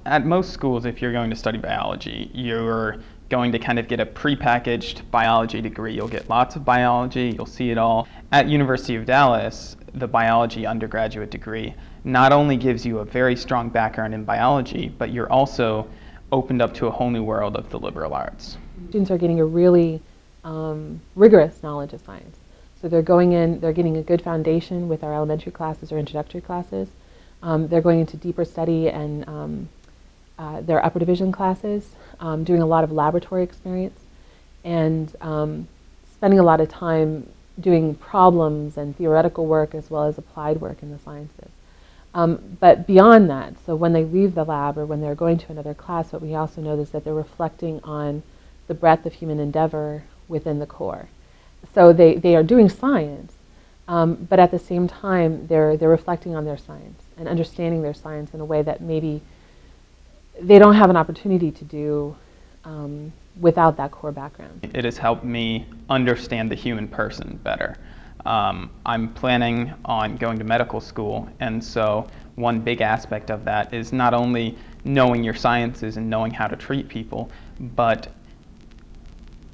At most schools, if you're going to study biology, you're going to kind of get a prepackaged biology degree. You'll get lots of biology, you'll see it all. At University of Dallas, the biology undergraduate degree not only gives you a very strong background in biology, but you're also opened up to a whole new world of the liberal arts. Students are getting a really rigorous knowledge of science. So they're going in, they're getting a good foundation with our elementary classes or introductory classes. They're going into deeper study and their upper division classes, doing a lot of laboratory experience, and spending a lot of time doing problems and theoretical work as well as applied work in the sciences. But beyond that, so when they leave the lab or when they're going to another class, what we also know is that they're reflecting on the breadth of human endeavor within the core. So they are doing science, but at the same time they're reflecting on their science and understanding their science in a way that maybe they don't have an opportunity to do without that core background. It has helped me understand the human person better. I'm planning on going to medical school, and so one big aspect of that is not only knowing your sciences and knowing how to treat people, but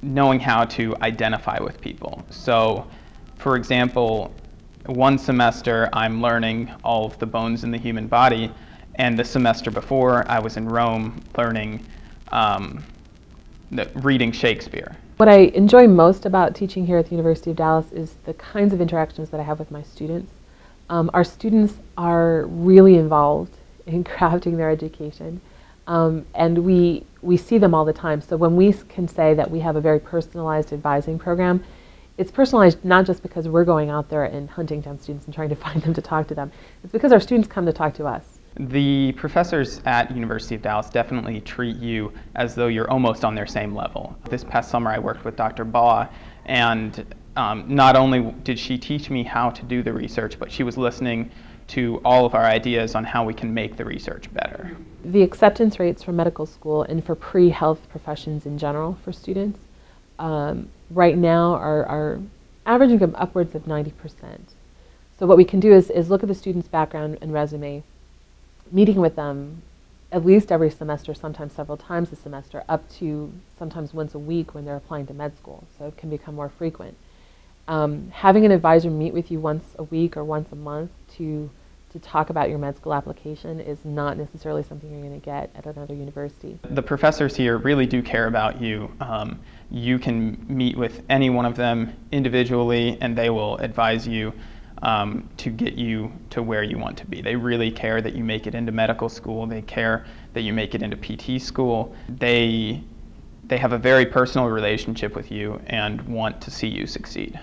knowing how to identify with people. So, for example, one semester I'm learning all of the bones in the human body, and the semester before I was in Rome learning reading Shakespeare. What I enjoy most about teaching here at the University of Dallas is the kinds of interactions that I have with my students. Our students are really involved in crafting their education, and we see them all the time. So when we can say that we have a very personalized advising program, it's personalized not just because we're going out there and hunting down students and trying to find them to talk to them. It's because our students come to talk to us. The professors at University of Dallas definitely treat you as though you're almost on their same level. This past summer I worked with Dr. Baugh, and not only did she teach me how to do the research, but she was listening to all of our ideas on how we can make the research better. The acceptance rates for medical school and for pre-health professions in general for students right now are averaging upwards of 90%. So what we can do is look at the student's background and resume, meeting with them at least every semester, sometimes several times a semester, up to sometimes once a week when they're applying to med school, so it can become more frequent. Having an advisor meet with you once a week or once a month to talk about your med school application is not necessarily something you're going to get at another university. The professors here really do care about you. You can meet with any one of them individually and they will advise you to get you to where you want to be. They really care that you make it into medical school. They care that you make it into PT school. They have a very personal relationship with you and want to see you succeed.